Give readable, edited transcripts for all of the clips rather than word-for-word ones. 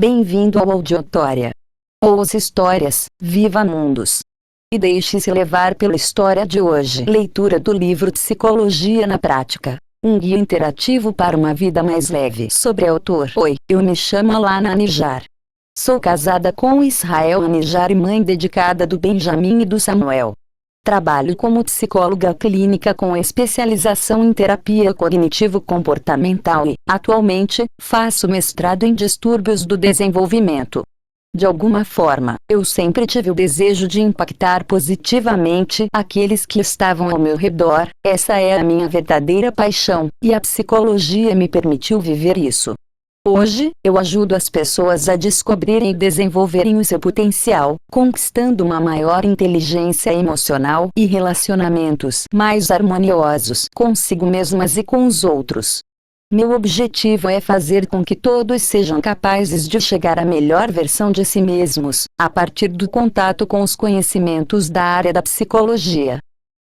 Bem-vindo ao Audiotória. Ouça histórias, viva mundos. E deixe-se levar pela história de hoje. Leitura do livro Psicologia na Prática. Um guia interativo para uma vida mais leve. Sobre autor. Oi, eu me chamo Alana Anijar. Sou casada com Israel Anijar e mãe dedicada do Benjamin e do Samuel. Trabalho como psicóloga clínica com especialização em terapia cognitivo-comportamental e, atualmente, faço mestrado em distúrbios do desenvolvimento. De alguma forma, eu sempre tive o desejo de impactar positivamente aqueles que estavam ao meu redor. Essa é a minha verdadeira paixão, e a psicologia me permitiu viver isso. Hoje, eu ajudo as pessoas a descobrirem e desenvolverem o seu potencial, conquistando uma maior inteligência emocional e relacionamentos mais harmoniosos consigo mesmas e com os outros. Meu objetivo é fazer com que todos sejam capazes de chegar à melhor versão de si mesmos, a partir do contato com os conhecimentos da área da psicologia.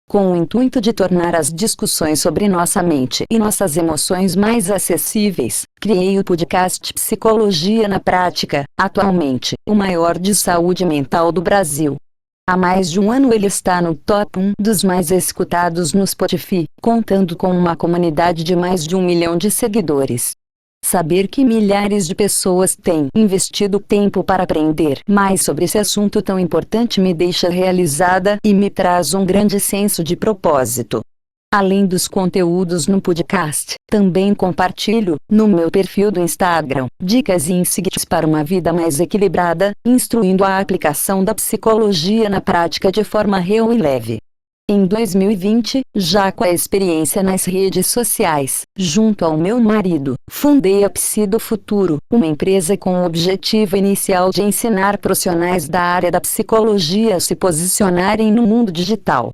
Com o intuito de tornar as discussões sobre nossa mente e nossas emoções mais acessíveis, criei o podcast Psicologia na Prática, atualmente, o maior de saúde mental do Brasil. Há mais de um ano ele está no top 1 dos mais escutados no Spotify, contando com uma comunidade de mais de 1 milhão de seguidores. Saber que milhares de pessoas têm investido tempo para aprender mais sobre esse assunto tão importante me deixa realizada e me traz um grande senso de propósito. Além dos conteúdos no podcast, também compartilho, no meu perfil do Instagram, dicas e insights para uma vida mais equilibrada, instruindo a aplicação da psicologia na prática de forma real e leve. Em 2020, já com a experiência nas redes sociais, junto ao meu marido, fundei a Psi do Futuro, uma empresa com o objetivo inicial de ensinar profissionais da área da psicologia a se posicionarem no mundo digital.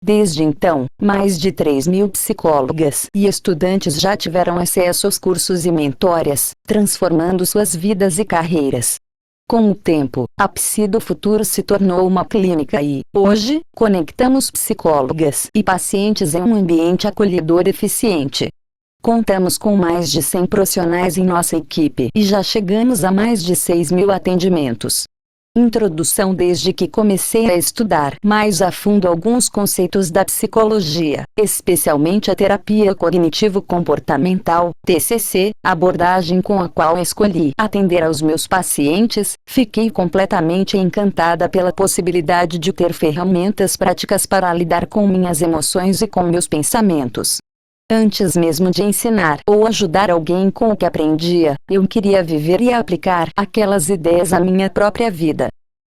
Desde então, mais de 3.000 psicólogas e estudantes já tiveram acesso aos cursos e mentorias, transformando suas vidas e carreiras. Com o tempo, a Psi do Futuro se tornou uma clínica e, hoje, conectamos psicólogas e pacientes em um ambiente acolhedor e eficiente. Contamos com mais de 100 profissionais em nossa equipe e já chegamos a mais de 6.000 atendimentos. Introdução. Desde que comecei a estudar mais a fundo alguns conceitos da psicologia, especialmente a terapia cognitivo-comportamental, TCC, abordagem com a qual escolhi atender aos meus pacientes, fiquei completamente encantada pela possibilidade de ter ferramentas práticas para lidar com minhas emoções e com meus pensamentos. Antes mesmo de ensinar ou ajudar alguém com o que aprendia, eu queria viver e aplicar aquelas ideias à minha própria vida.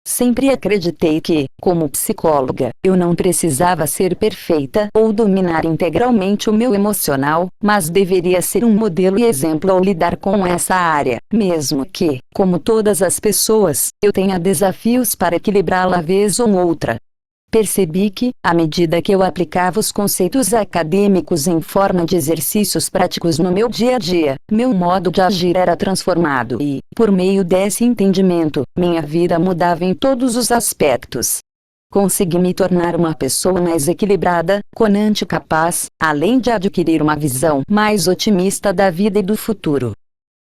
Sempre acreditei que, como psicóloga, eu não precisava ser perfeita ou dominar integralmente o meu emocional, mas deveria ser um modelo e exemplo ao lidar com essa área, mesmo que, como todas as pessoas, eu tenha desafios para equilibrá-la vez ou outra. Percebi que, à medida que eu aplicava os conceitos acadêmicos em forma de exercícios práticos no meu dia a dia, meu modo de agir era transformado e, por meio desse entendimento, minha vida mudava em todos os aspectos. Consegui me tornar uma pessoa mais equilibrada, conante e capaz, além de adquirir uma visão mais otimista da vida e do futuro.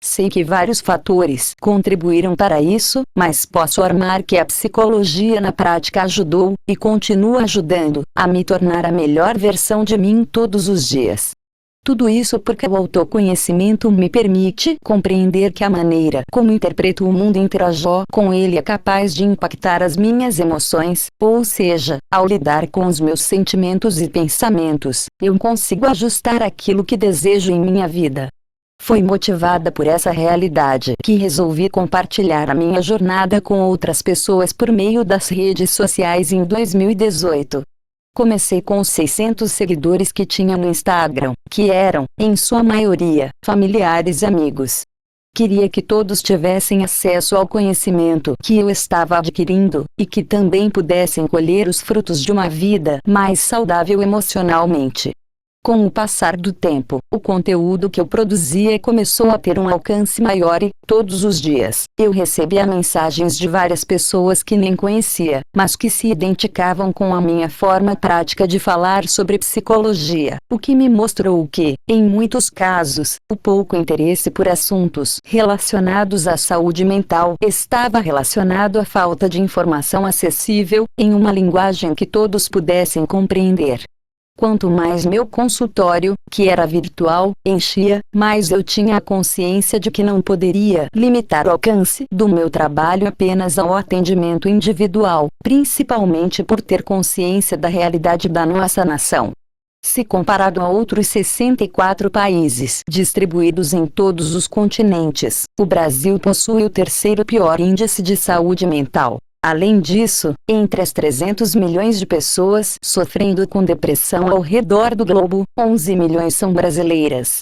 Sei que vários fatores contribuíram para isso, mas posso afirmar que a psicologia na prática ajudou, e continua ajudando, a me tornar a melhor versão de mim todos os dias. Tudo isso porque o autoconhecimento me permite compreender que a maneira como interpreto o mundo e interajo com ele é capaz de impactar as minhas emoções, ou seja, ao lidar com os meus sentimentos e pensamentos, eu consigo ajustar aquilo que desejo em minha vida. Foi motivada por essa realidade que resolvi compartilhar a minha jornada com outras pessoas por meio das redes sociais em 2018. Comecei com os 600 seguidores que tinha no Instagram, que eram, em sua maioria, familiares e amigos. Queria que todos tivessem acesso ao conhecimento que eu estava adquirindo, e que também pudessem colher os frutos de uma vida mais saudável emocionalmente. Com o passar do tempo, o conteúdo que eu produzia começou a ter um alcance maior e, todos os dias, eu recebia mensagens de várias pessoas que nem conhecia, mas que se identificavam com a minha forma prática de falar sobre psicologia, o que me mostrou que, em muitos casos, o pouco interesse por assuntos relacionados à saúde mental estava relacionado à falta de informação acessível, em uma linguagem que todos pudessem compreender. Quanto mais meu consultório, que era virtual, enchia, mais eu tinha a consciência de que não poderia limitar o alcance do meu trabalho apenas ao atendimento individual, principalmente por ter consciência da realidade da nossa nação. Se comparado a outros 64 países distribuídos em todos os continentes, o Brasil possui o terceiro pior índice de saúde mental. Além disso, entre as 300 milhões de pessoas sofrendo com depressão ao redor do globo, 11 milhões são brasileiras.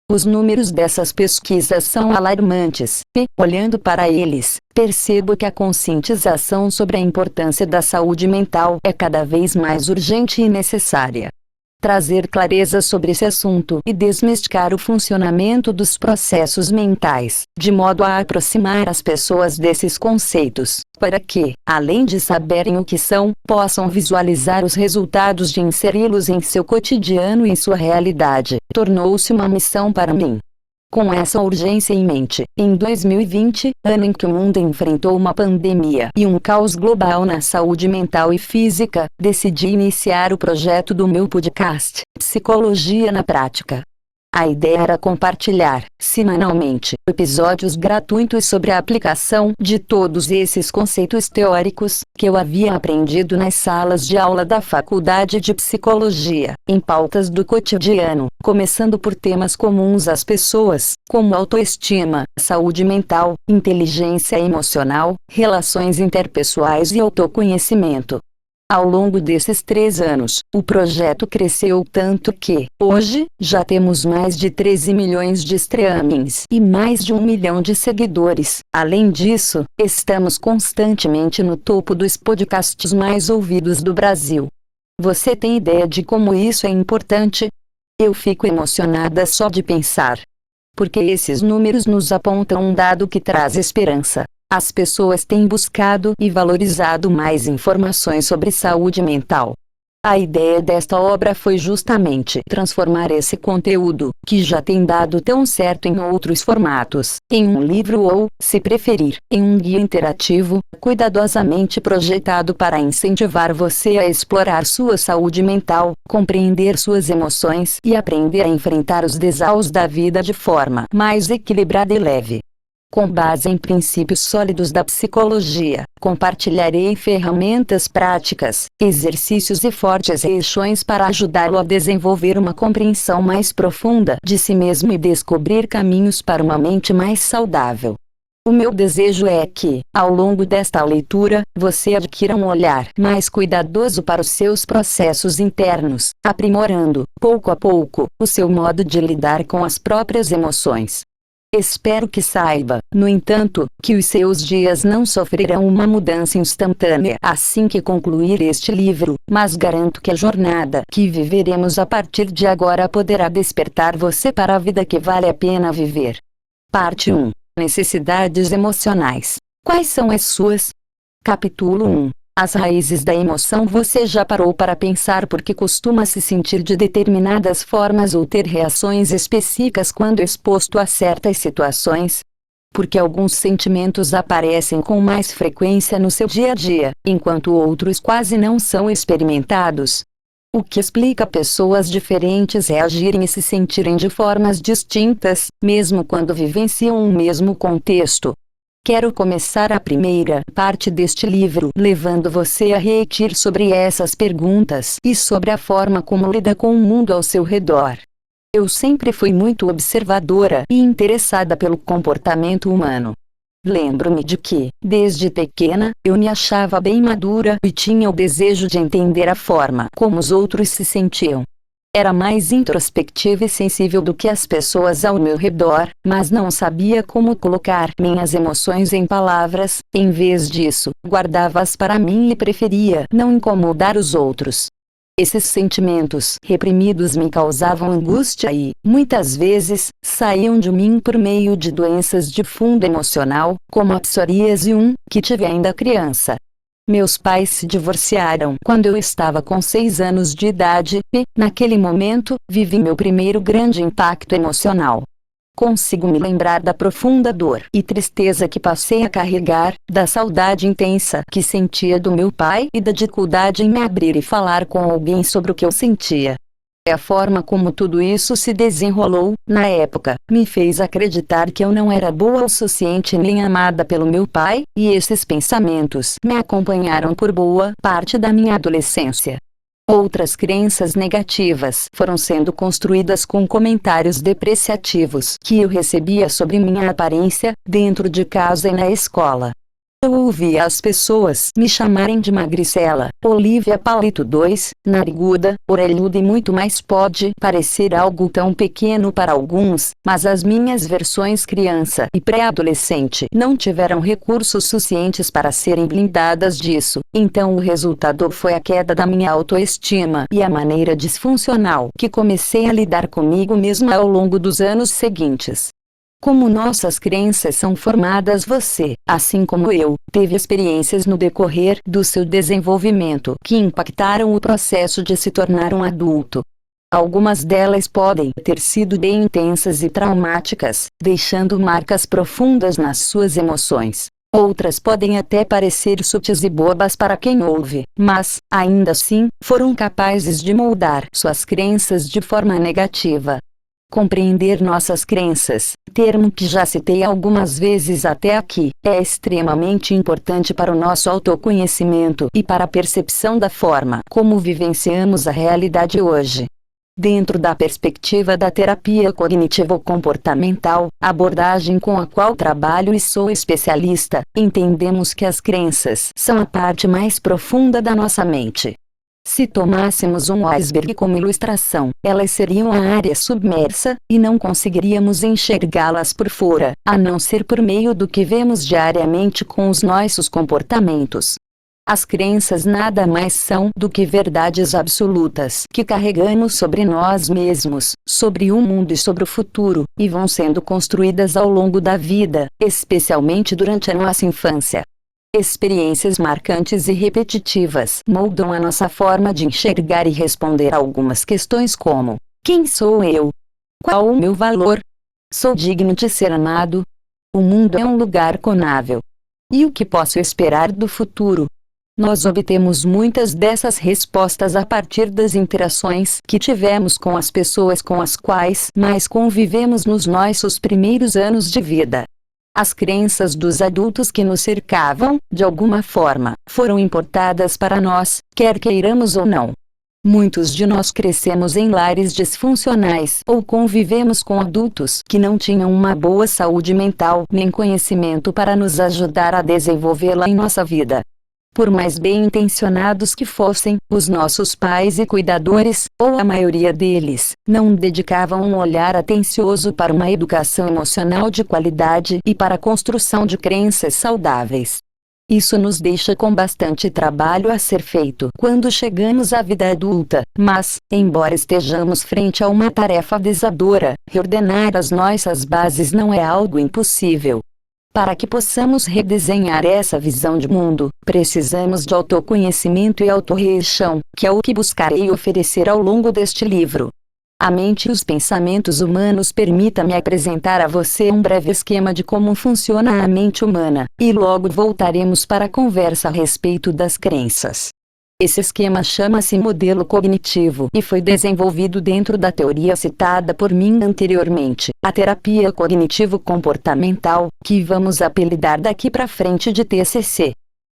Os números dessas pesquisas são alarmantes, e, olhando para eles, percebo que a conscientização sobre a importância da saúde mental é cada vez mais urgente e necessária. Trazer clareza sobre esse assunto e desmistificar o funcionamento dos processos mentais, de modo a aproximar as pessoas desses conceitos, para que, além de saberem o que são, possam visualizar os resultados de inseri-los em seu cotidiano e em sua realidade, tornou-se uma missão para mim. Com essa urgência em mente, em 2020, ano em que o mundo enfrentou uma pandemia e um caos global na saúde mental e física, decidi iniciar o projeto do meu podcast, Psicologia na Prática. A ideia era compartilhar, semanalmente, episódios gratuitos sobre a aplicação de todos esses conceitos teóricos, que eu havia aprendido nas salas de aula da Faculdade de Psicologia, em pautas do cotidiano, começando por temas comuns às pessoas, como autoestima, saúde mental, inteligência emocional, relações interpessoais e autoconhecimento. Ao longo desses 3 anos, o projeto cresceu tanto que, hoje, já temos mais de 13 milhões de streamings e mais de 1 milhão de seguidores. Além disso, estamos constantemente no topo dos podcasts mais ouvidos do Brasil. Você tem ideia de como isso é importante? Eu fico emocionada só de pensar. Porque esses números nos apontam um dado que traz esperança. As pessoas têm buscado e valorizado mais informações sobre saúde mental. A ideia desta obra foi justamente transformar esse conteúdo, que já tem dado tão certo em outros formatos, em um livro ou, se preferir, em um guia interativo, cuidadosamente projetado para incentivar você a explorar sua saúde mental, compreender suas emoções e aprender a enfrentar os desafios da vida de forma mais equilibrada e leve. Com base em princípios sólidos da psicologia, compartilharei ferramentas práticas, exercícios e fortes ações para ajudá-lo a desenvolver uma compreensão mais profunda de si mesmo e descobrir caminhos para uma mente mais saudável. O meu desejo é que, ao longo desta leitura, você adquira um olhar mais cuidadoso para os seus processos internos, aprimorando, pouco a pouco, o seu modo de lidar com as próprias emoções. Espero que saiba, no entanto, que os seus dias não sofrerão uma mudança instantânea assim que concluir este livro, mas garanto que a jornada que viveremos a partir de agora poderá despertar você para a vida que vale a pena viver. Parte 1. Necessidades emocionais. Quais são as suas? Capítulo 1. As raízes da emoção. Você já parou para pensar por que costuma se sentir de determinadas formas ou ter reações específicas quando exposto a certas situações? Porque alguns sentimentos aparecem com mais frequência no seu dia a dia, enquanto outros quase não são experimentados. O que explica pessoas diferentes reagirem e se sentirem de formas distintas, mesmo quando vivenciam um mesmo contexto. Quero começar a primeira parte deste livro levando você a refletir sobre essas perguntas e sobre a forma como lida com o mundo ao seu redor. Eu sempre fui muito observadora e interessada pelo comportamento humano. Lembro-me de que, desde pequena, eu me achava bem madura e tinha o desejo de entender a forma como os outros se sentiam. Era mais introspectiva e sensível do que as pessoas ao meu redor, mas não sabia como colocar minhas emoções em palavras. Em vez disso, guardava-as para mim e preferia não incomodar os outros. Esses sentimentos reprimidos me causavam angústia e, muitas vezes, saíam de mim por meio de doenças de fundo emocional, como a psoríase 1, que tive ainda criança. Meus pais se divorciaram quando eu estava com 6 anos de idade, e, naquele momento, vivi meu primeiro grande impacto emocional. Consigo me lembrar da profunda dor e tristeza que passei a carregar, da saudade intensa que sentia do meu pai e da dificuldade em me abrir e falar com alguém sobre o que eu sentia. A forma como tudo isso se desenrolou, na época, me fez acreditar que eu não era boa o suficiente nem amada pelo meu pai, e esses pensamentos me acompanharam por boa parte da minha adolescência. Outras crenças negativas foram sendo construídas com comentários depreciativos que eu recebia sobre minha aparência, dentro de casa e na escola. Eu ouvia as pessoas me chamarem de magricela, Olivia Palito 2, nariguda, orelhuda e muito mais. Pode parecer algo tão pequeno para alguns, mas as minhas versões criança e pré-adolescente não tiveram recursos suficientes para serem blindadas disso, então o resultado foi a queda da minha autoestima e a maneira disfuncional que comecei a lidar comigo mesma ao longo dos anos seguintes. Como nossas crenças são formadas, você, assim como eu, teve experiências no decorrer do seu desenvolvimento que impactaram o processo de se tornar um adulto. Algumas delas podem ter sido bem intensas e traumáticas, deixando marcas profundas nas suas emoções. Outras podem até parecer sutis e bobas para quem ouve, mas, ainda assim, foram capazes de moldar suas crenças de forma negativa. Compreender nossas crenças, termo que já citei algumas vezes até aqui, é extremamente importante para o nosso autoconhecimento e para a percepção da forma como vivenciamos a realidade hoje. Dentro da perspectiva da terapia cognitivo-comportamental, abordagem com a qual trabalho e sou especialista, entendemos que as crenças são a parte mais profunda da nossa mente. Se tomássemos um iceberg como ilustração, elas seriam a área submersa, e não conseguiríamos enxergá-las por fora, a não ser por meio do que vemos diariamente com os nossos comportamentos. As crenças nada mais são do que verdades absolutas que carregamos sobre nós mesmos, sobre o mundo e sobre o futuro, e vão sendo construídas ao longo da vida, especialmente durante a nossa infância. Experiências marcantes e repetitivas moldam a nossa forma de enxergar e responder a algumas questões como: quem sou eu? Qual o meu valor? Sou digno de ser amado? O mundo é um lugar conável. E o que posso esperar do futuro? Nós obtemos muitas dessas respostas a partir das interações que tivemos com as pessoas com as quais mais convivemos nos nossos primeiros anos de vida. As crenças dos adultos que nos cercavam, de alguma forma, foram importadas para nós, quer queiramos ou não. Muitos de nós crescemos em lares disfuncionais ou convivemos com adultos que não tinham uma boa saúde mental nem conhecimento para nos ajudar a desenvolvê-la em nossa vida. Por mais bem intencionados que fossem, os nossos pais e cuidadores, ou a maioria deles, não dedicavam um olhar atencioso para uma educação emocional de qualidade e para a construção de crenças saudáveis. Isso nos deixa com bastante trabalho a ser feito quando chegamos à vida adulta, mas, embora estejamos frente a uma tarefa desafiadora, reordenar as nossas bases não é algo impossível. Para que possamos redesenhar essa visão de mundo, precisamos de autoconhecimento e autorreação, que é o que buscarei oferecer ao longo deste livro. A mente e os pensamentos humanos. Permita-me apresentar a você um breve esquema de como funciona a mente humana, e logo voltaremos para a conversa a respeito das crenças. Esse esquema chama-se modelo cognitivo e foi desenvolvido dentro da teoria citada por mim anteriormente, a terapia cognitivo-comportamental, que vamos apelidar daqui para frente de TCC.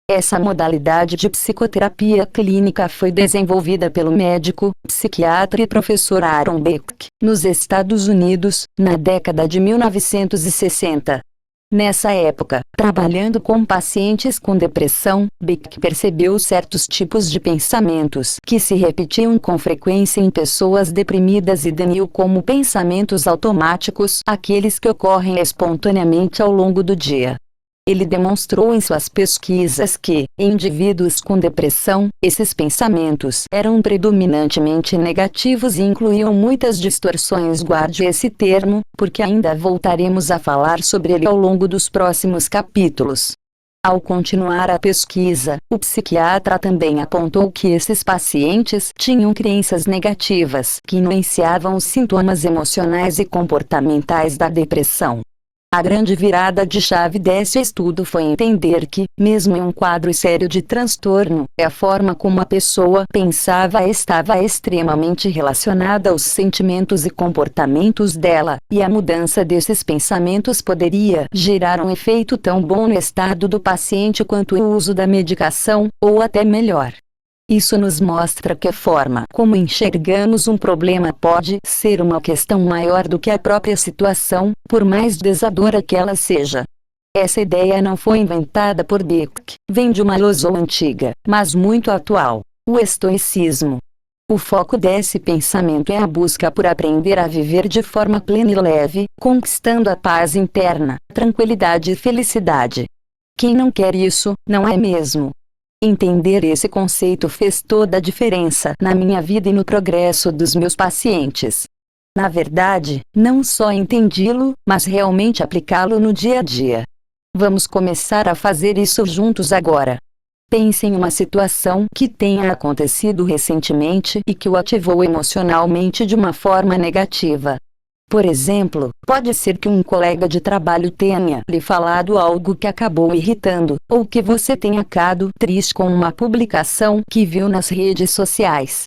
Essa modalidade de psicoterapia clínica foi desenvolvida pelo médico, psiquiatra e professor Aaron Beck, nos Estados Unidos, na década de 1960. Nessa época, trabalhando com pacientes com depressão, Beck percebeu certos tipos de pensamentos que se repetiam com frequência em pessoas deprimidas e definiu como pensamentos automáticos aqueles que ocorrem espontaneamente ao longo do dia. Ele demonstrou em suas pesquisas que, em indivíduos com depressão, esses pensamentos eram predominantemente negativos e incluíam muitas distorções. Guarde esse termo, porque ainda voltaremos a falar sobre ele ao longo dos próximos capítulos. Ao continuar a pesquisa, o psiquiatra também apontou que esses pacientes tinham crenças negativas que influenciavam os sintomas emocionais e comportamentais da depressão. A grande virada de chave desse estudo foi entender que, mesmo em um quadro sério de transtorno, a forma como a pessoa pensava estava extremamente relacionada aos sentimentos e comportamentos dela, e a mudança desses pensamentos poderia gerar um efeito tão bom no estado do paciente quanto o uso da medicação, ou até melhor. Isso nos mostra que a forma como enxergamos um problema pode ser uma questão maior do que a própria situação, por mais desafiadora que ela seja. Essa ideia não foi inventada por Beck, vem de uma filosofia antiga, mas muito atual, o estoicismo. O foco desse pensamento é a busca por aprender a viver de forma plena e leve, conquistando a paz interna, tranquilidade e felicidade. Quem não quer isso, não é mesmo? Entender esse conceito fez toda a diferença na minha vida e no progresso dos meus pacientes. Na verdade, não só entendê-lo, mas realmente aplicá-lo no dia a dia. Vamos começar a fazer isso juntos agora. Pense em uma situação que tenha acontecido recentemente e que o ativou emocionalmente de uma forma negativa. Por exemplo, pode ser que um colega de trabalho tenha lhe falado algo que acabou irritando, ou que você tenha ficado triste com uma publicação que viu nas redes sociais.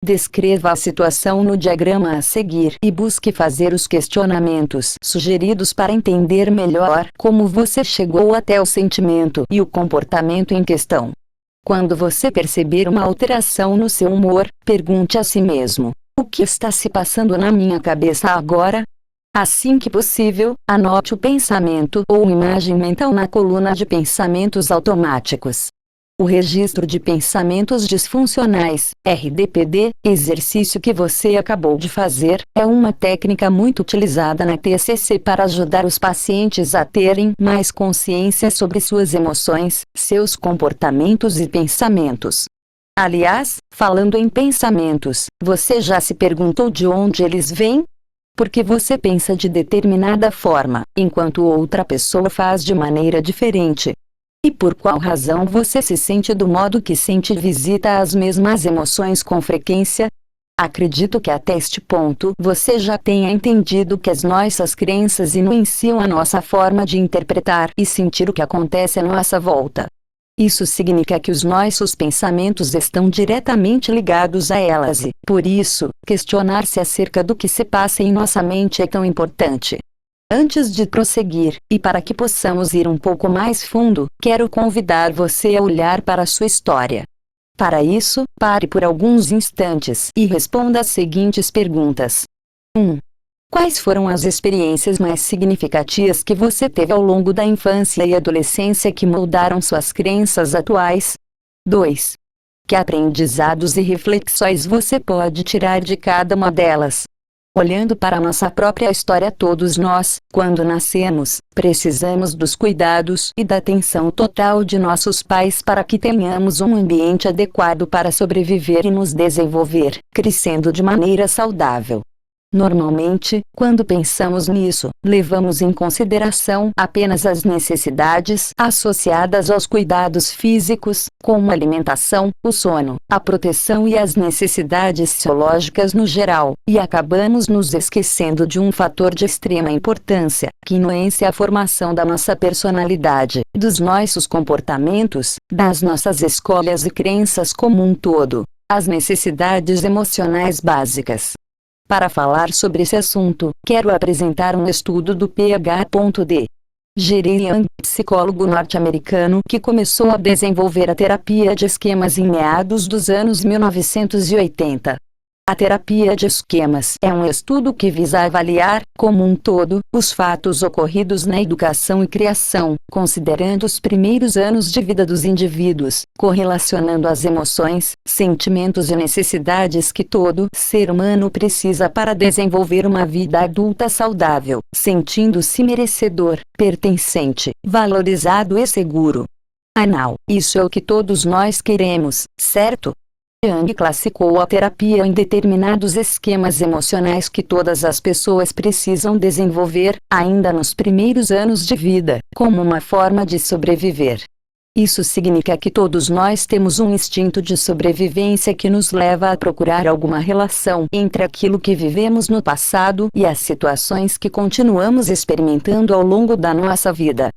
Descreva a situação no diagrama a seguir e busque fazer os questionamentos sugeridos para entender melhor como você chegou até o sentimento e o comportamento em questão. Quando você perceber uma alteração no seu humor, pergunte a si mesmo: o que está se passando na minha cabeça agora? Assim que possível, anote o pensamento ou imagem mental na coluna de pensamentos automáticos. O registro de pensamentos disfuncionais, RDPD, exercício que você acabou de fazer, é uma técnica muito utilizada na TCC para ajudar os pacientes a terem mais consciência sobre suas emoções, seus comportamentos e pensamentos. Aliás, falando em pensamentos, você já se perguntou de onde eles vêm? Por que você pensa de determinada forma, enquanto outra pessoa faz de maneira diferente? E por qual razão você se sente do modo que sente e visita as mesmas emoções com frequência? Acredito que até este ponto você já tenha entendido que as nossas crenças influenciam a nossa forma de interpretar e sentir o que acontece à nossa volta. Isso significa que os nossos pensamentos estão diretamente ligados a elas e, por isso, questionar-se acerca do que se passa em nossa mente é tão importante. Antes de prosseguir, e para que possamos ir um pouco mais fundo, quero convidar você a olhar para a sua história. Para isso, pare por alguns instantes e responda as seguintes perguntas. 1. Quais foram as experiências mais significativas que você teve ao longo da infância e adolescência que moldaram suas crenças atuais? 2. Que aprendizados e reflexões você pode tirar de cada uma delas? Olhando para nossa própria história, todos nós, quando nascemos, precisamos dos cuidados e da atenção total de nossos pais para que tenhamos um ambiente adequado para sobreviver e nos desenvolver, crescendo de maneira saudável. Normalmente, quando pensamos nisso, levamos em consideração apenas as necessidades associadas aos cuidados físicos, como a alimentação, o sono, a proteção e as necessidades fisiológicas no geral, e acabamos nos esquecendo de um fator de extrema importância, que influencia a formação da nossa personalidade, dos nossos comportamentos, das nossas escolhas e crenças como um todo: as necessidades emocionais básicas. Para falar sobre esse assunto, quero apresentar um estudo do Ph.D. Jerry Yang, psicólogo norte-americano que começou a desenvolver a terapia de esquemas em meados dos anos 1980. A terapia de esquemas é um estudo que visa avaliar, como um todo, os fatos ocorridos na educação e criação, considerando os primeiros anos de vida dos indivíduos, correlacionando as emoções, sentimentos e necessidades que todo ser humano precisa para desenvolver uma vida adulta saudável, sentindo-se merecedor, pertencente, valorizado e seguro. Anal, isso é o que todos nós queremos, certo? Jung classificou a terapia em determinados esquemas emocionais que todas as pessoas precisam desenvolver, ainda nos primeiros anos de vida, como uma forma de sobreviver. Isso significa que todos nós temos um instinto de sobrevivência que nos leva a procurar alguma relação entre aquilo que vivemos no passado e as situações que continuamos experimentando ao longo da nossa vida.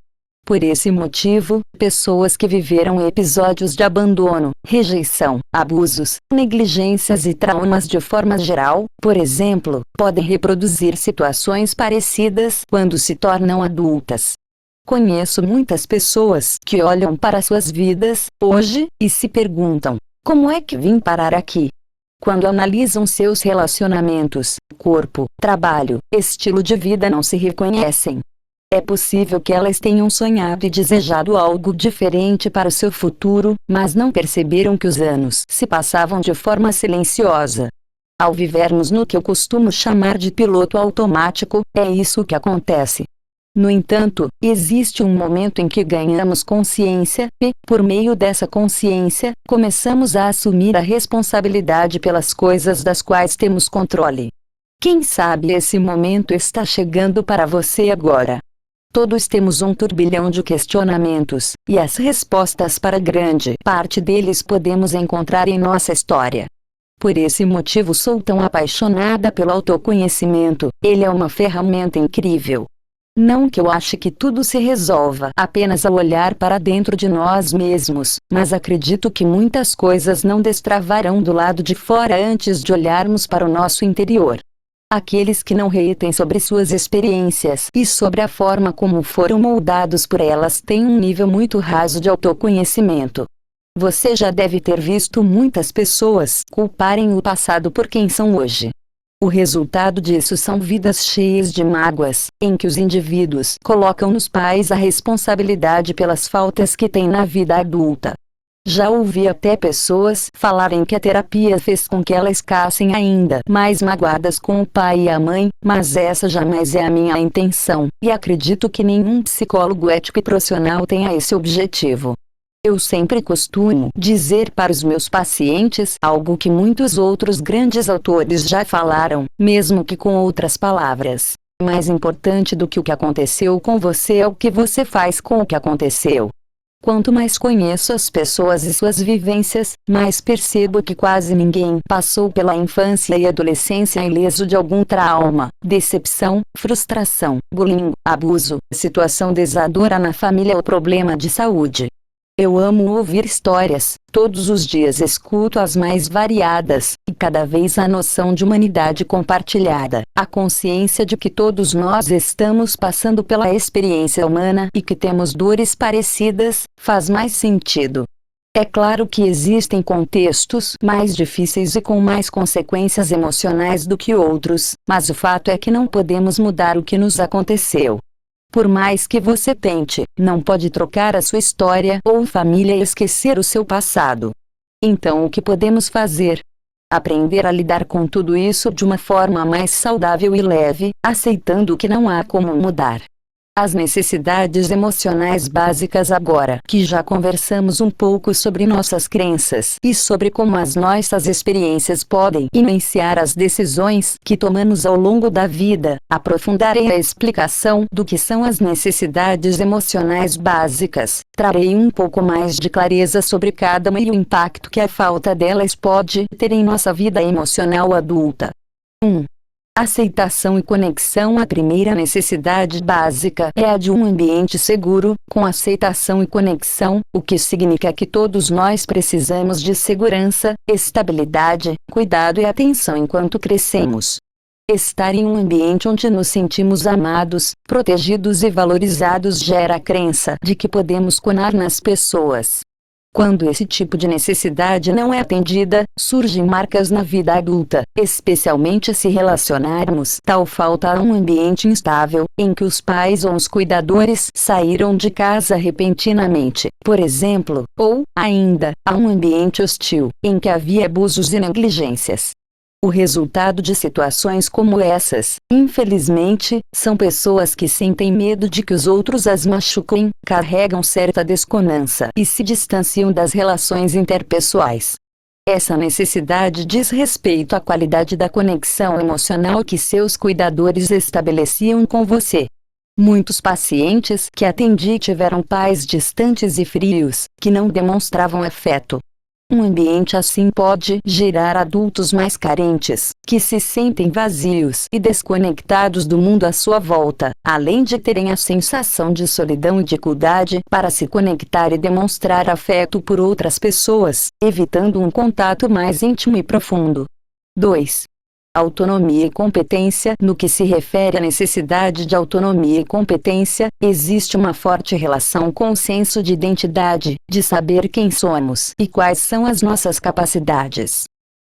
Por esse motivo, pessoas que viveram episódios de abandono, rejeição, abusos, negligências e traumas de forma geral, por exemplo, podem reproduzir situações parecidas quando se tornam adultas. Conheço muitas pessoas que olham para suas vidas, hoje, e se perguntam: como é que vim parar aqui? Quando analisam seus relacionamentos, corpo, trabalho, estilo de vida, não se reconhecem. É possível que elas tenham sonhado e desejado algo diferente para o seu futuro, mas não perceberam que os anos se passavam de forma silenciosa. Ao vivermos no que eu costumo chamar de piloto automático, é isso que acontece. No entanto, existe um momento em que ganhamos consciência, e, por meio dessa consciência, começamos a assumir a responsabilidade pelas coisas das quais temos controle. Quem sabe esse momento está chegando para você agora. Todos temos um turbilhão de questionamentos, e as respostas para grande parte deles podemos encontrar em nossa história. Por esse motivo sou tão apaixonada pelo autoconhecimento, ele é uma ferramenta incrível. Não que eu ache que tudo se resolva apenas ao olhar para dentro de nós mesmos, mas acredito que muitas coisas não destravarão do lado de fora antes de olharmos para o nosso interior. Aqueles que não refletem sobre suas experiências e sobre a forma como foram moldados por elas têm um nível muito raso de autoconhecimento. Você já deve ter visto muitas pessoas culparem o passado por quem são hoje. O resultado disso são vidas cheias de mágoas, em que os indivíduos colocam nos pais a responsabilidade pelas faltas que têm na vida adulta. Já ouvi até pessoas falarem que a terapia fez com que elas ficassem ainda mais magoadas com o pai e a mãe, mas essa jamais é a minha intenção, e acredito que nenhum psicólogo ético e profissional tenha esse objetivo. Eu sempre costumo dizer para os meus pacientes algo que muitos outros grandes autores já falaram, mesmo que com outras palavras. Mais importante do que o que aconteceu com você é o que você faz com o que aconteceu. Quanto mais conheço as pessoas e suas vivências, mais percebo que quase ninguém passou pela infância e adolescência ileso de algum trauma, decepção, frustração, bullying, abuso, situação desafiadora na família ou problema de saúde. Eu amo ouvir histórias, todos os dias escuto as mais variadas, e cada vez a noção de humanidade compartilhada, a consciência de que todos nós estamos passando pela experiência humana e que temos dores parecidas, faz mais sentido. É claro que existem contextos mais difíceis e com mais consequências emocionais do que outros, mas o fato é que não podemos mudar o que nos aconteceu. Por mais que você tente, não pode trocar a sua história ou família e esquecer o seu passado. Então o que podemos fazer? Aprender a lidar com tudo isso de uma forma mais saudável e leve, aceitando que não há como mudar as necessidades emocionais básicas. Agora que já conversamos um pouco sobre nossas crenças e sobre como as nossas experiências podem influenciar as decisões que tomamos ao longo da vida, aprofundarei a explicação do que são as necessidades emocionais básicas, trarei um pouco mais de clareza sobre cada uma e o impacto que a falta delas pode ter em nossa vida emocional adulta. 1. Aceitação e conexão. A primeira necessidade básica é a de um ambiente seguro, com aceitação e conexão, o que significa que todos nós precisamos de segurança, estabilidade, cuidado e atenção enquanto crescemos. Estar em um ambiente onde nos sentimos amados, protegidos e valorizados gera a crença de que podemos confiar nas pessoas. Quando esse tipo de necessidade não é atendida, surgem marcas na vida adulta, especialmente se relacionarmos tal falta a um ambiente instável, em que os pais ou os cuidadores saíram de casa repentinamente, por exemplo, ou, ainda, a um ambiente hostil, em que havia abusos e negligências. O resultado de situações como essas, infelizmente, são pessoas que sentem medo de que os outros as machuquem, carregam certa desconfiança e se distanciam das relações interpessoais. Essa necessidade diz respeito à qualidade da conexão emocional que seus cuidadores estabeleciam com você. Muitos pacientes que atendi tiveram pais distantes e frios, que não demonstravam afeto. Um ambiente assim pode gerar adultos mais carentes, que se sentem vazios e desconectados do mundo à sua volta, além de terem a sensação de solidão e dificuldade para se conectar e demonstrar afeto por outras pessoas, evitando um contato mais íntimo e profundo. 2. Autonomia e competência. No que se refere à necessidade de autonomia e competência, existe uma forte relação com o senso de identidade, de saber quem somos e quais são as nossas capacidades.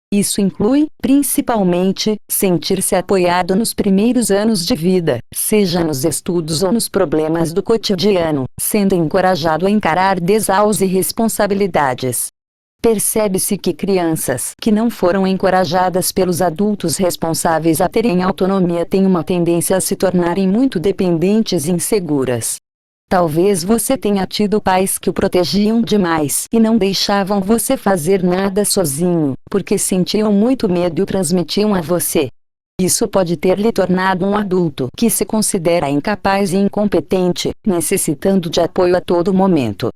Isso inclui, principalmente, sentir-se apoiado nos primeiros anos de vida, seja nos estudos ou nos problemas do cotidiano, sendo encorajado a encarar desafios e responsabilidades. Percebe-se que crianças que não foram encorajadas pelos adultos responsáveis a terem autonomia têm uma tendência a se tornarem muito dependentes e inseguras. Talvez você tenha tido pais que o protegiam demais e não deixavam você fazer nada sozinho, porque sentiam muito medo e o transmitiam a você. Isso pode ter lhe tornado um adulto que se considera incapaz e incompetente, necessitando de apoio a todo momento.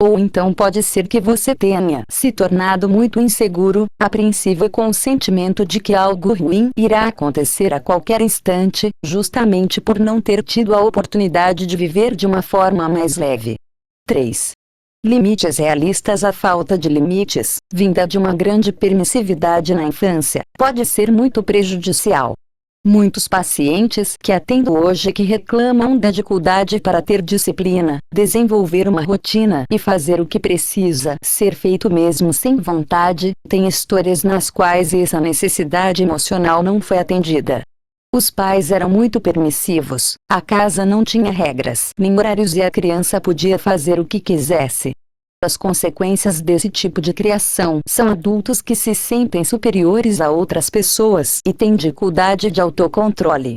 Ou então pode ser que você tenha se tornado muito inseguro, apreensivo e com o sentimento de que algo ruim irá acontecer a qualquer instante, justamente por não ter tido a oportunidade de viver de uma forma mais leve. 3. Limites realistas. A falta de limites, vinda de uma grande permissividade na infância, pode ser muito prejudicial. Muitos pacientes que atendo hoje que reclamam da dificuldade para ter disciplina, desenvolver uma rotina e fazer o que precisa ser feito mesmo sem vontade, têm histórias nas quais essa necessidade emocional não foi atendida. Os pais eram muito permissivos, a casa não tinha regras nem horários e a criança podia fazer o que quisesse. As consequências desse tipo de criação são adultos que se sentem superiores a outras pessoas e têm dificuldade de autocontrole.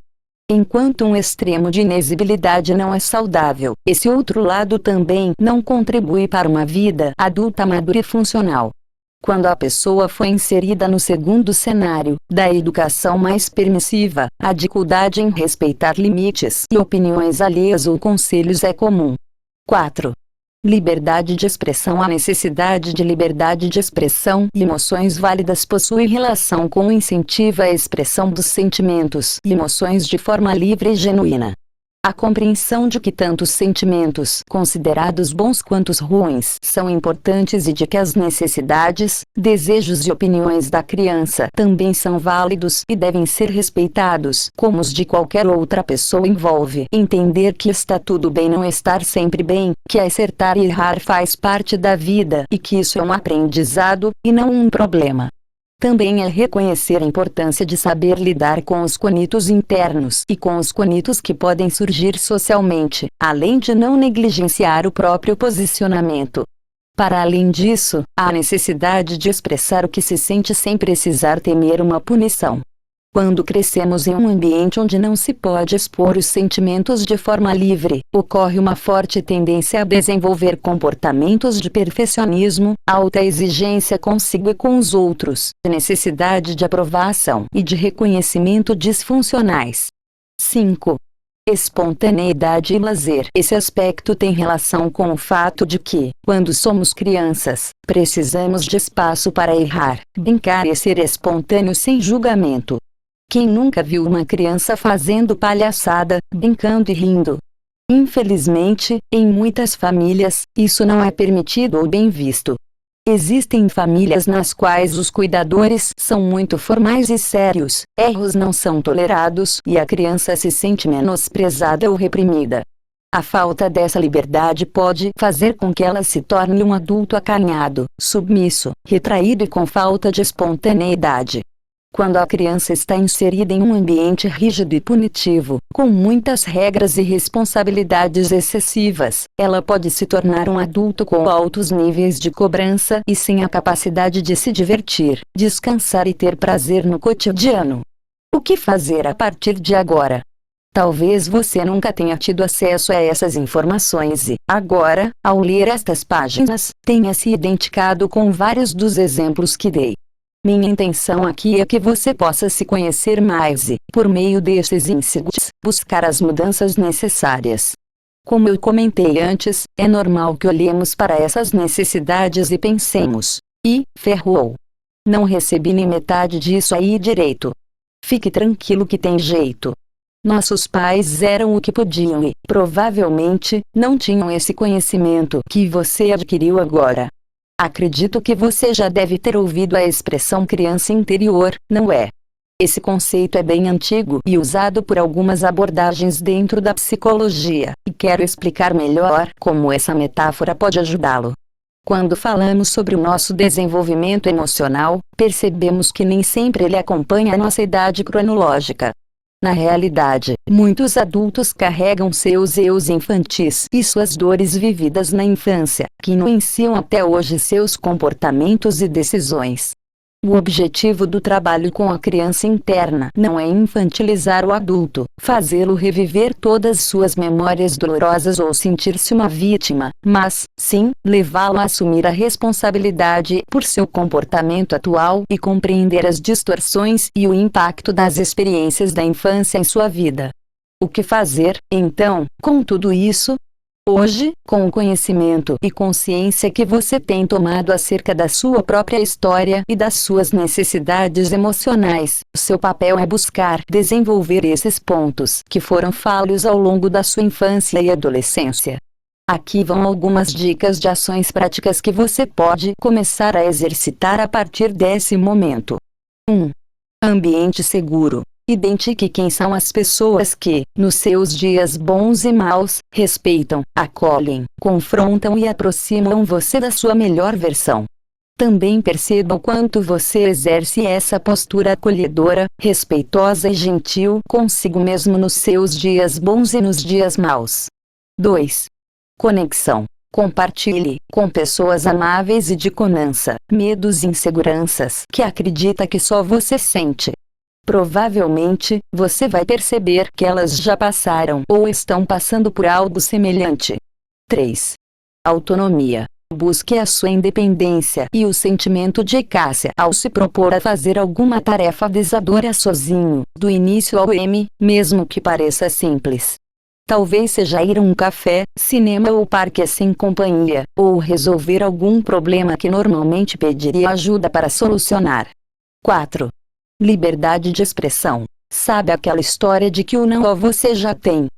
Enquanto um extremo de inexibilidade não é saudável, esse outro lado também não contribui para uma vida adulta madura e funcional. Quando a pessoa foi inserida no segundo cenário, da educação mais permissiva, a dificuldade em respeitar limites e opiniões alheias ou conselhos é comum. 4. Liberdade de expressão. A necessidade de liberdade de expressão e emoções válidas possui relação com o incentivo à expressão dos sentimentos e emoções de forma livre e genuína. A compreensão de que tanto os sentimentos, considerados bons quanto os ruins, são importantes e de que as necessidades, desejos e opiniões da criança também são válidos e devem ser respeitados, como os de qualquer outra pessoa, envolve entender que está tudo bem não estar sempre bem, que acertar e errar faz parte da vida e que isso é um aprendizado, e não um problema. Também é reconhecer a importância de saber lidar com os conflitos internos e com os conflitos que podem surgir socialmente, além de não negligenciar o próprio posicionamento. Para além disso, há a necessidade de expressar o que se sente sem precisar temer uma punição. Quando crescemos em um ambiente onde não se pode expor os sentimentos de forma livre, ocorre uma forte tendência a desenvolver comportamentos de perfeccionismo, alta exigência consigo e com os outros, necessidade de aprovação e de reconhecimento disfuncionais. 5. Espontaneidade e lazer. Esse aspecto tem relação com o fato de que, quando somos crianças, precisamos de espaço para errar, brincar e ser espontâneo sem julgamento. Quem nunca viu uma criança fazendo palhaçada, brincando e rindo? Infelizmente, em muitas famílias, isso não é permitido ou bem visto. Existem famílias nas quais os cuidadores são muito formais e sérios, erros não são tolerados e a criança se sente menosprezada ou reprimida. A falta dessa liberdade pode fazer com que ela se torne um adulto acanhado, submisso, retraído e com falta de espontaneidade. Quando a criança está inserida em um ambiente rígido e punitivo, com muitas regras e responsabilidades excessivas, ela pode se tornar um adulto com altos níveis de cobrança e sem a capacidade de se divertir, descansar e ter prazer no cotidiano. O que fazer a partir de agora? Talvez você nunca tenha tido acesso a essas informações e, agora, ao ler estas páginas, tenha se identificado com vários dos exemplos que dei. Minha intenção aqui é que você possa se conhecer mais e, por meio destes insights, buscar as mudanças necessárias. Como eu comentei antes, é normal que olhemos para essas necessidades e pensemos: ferrou. Não recebi nem metade disso aí direito. Fique tranquilo que tem jeito. Nossos pais eram o que podiam e, provavelmente, não tinham esse conhecimento que você adquiriu agora. Acredito que você já deve ter ouvido a expressão criança interior, não é? Esse conceito é bem antigo e usado por algumas abordagens dentro da psicologia, e quero explicar melhor como essa metáfora pode ajudá-lo. Quando falamos sobre o nosso desenvolvimento emocional, percebemos que nem sempre ele acompanha a nossa idade cronológica. Na realidade, muitos adultos carregam seus eus infantis e suas dores vividas na infância, que influenciam até hoje seus comportamentos e decisões. O objetivo do trabalho com a criança interna não é infantilizar o adulto, fazê-lo reviver todas suas memórias dolorosas ou sentir-se uma vítima, mas, sim, levá-lo a assumir a responsabilidade por seu comportamento atual e compreender as distorções e o impacto das experiências da infância em sua vida. O que fazer, então, com tudo isso? Hoje, com o conhecimento e consciência que você tem tomado acerca da sua própria história e das suas necessidades emocionais, seu papel é buscar desenvolver esses pontos que foram falhos ao longo da sua infância e adolescência. Aqui vão algumas dicas de ações práticas que você pode começar a exercitar a partir desse momento. 1. Ambiente seguro. Identifique quem são as pessoas que, nos seus dias bons e maus, respeitam, acolhem, confrontam e aproximam você da sua melhor versão. Também perceba o quanto você exerce essa postura acolhedora, respeitosa e gentil consigo mesmo nos seus dias bons e nos dias maus. 2. Conexão. Compartilhe, com pessoas amáveis e de confiança, medos e inseguranças que acredita que só você sente. Provavelmente, você vai perceber que elas já passaram ou estão passando por algo semelhante. 3. Autonomia. Busque a sua independência e o sentimento de eficácia ao se propor a fazer alguma tarefa desafiadora sozinho, do início ao fim, mesmo que pareça simples. Talvez seja ir a um café, cinema ou parque sem companhia, ou resolver algum problema que normalmente pediria ajuda para solucionar. 4. Liberdade de expressão. Sabe aquela história de que o não você já tem?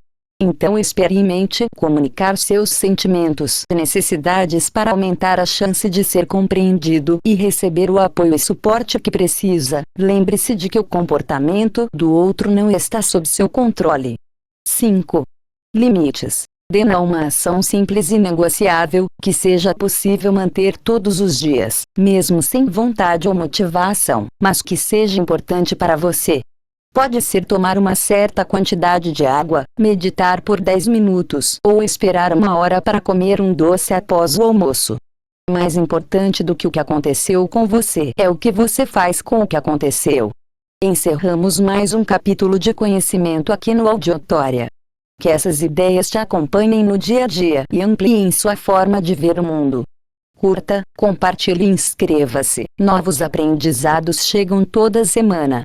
Então experimente comunicar seus sentimentos e necessidades para aumentar a chance de ser compreendido e receber o apoio e suporte que precisa. Lembre-se de que o comportamento do outro não está sob seu controle. 5. Limites. Dê uma ação simples e negociável, que seja possível manter todos os dias, mesmo sem vontade ou motivação, mas que seja importante para você. Pode ser tomar uma certa quantidade de água, meditar por 10 minutos ou esperar 1 hora para comer um doce após o almoço. Mais importante do que o que aconteceu com você é o que você faz com o que aconteceu. Encerramos mais um capítulo de conhecimento aqui no Auditória. Que essas ideias te acompanhem no dia a dia e ampliem sua forma de ver o mundo. Curta, compartilhe e inscreva-se. Novos aprendizados chegam toda semana.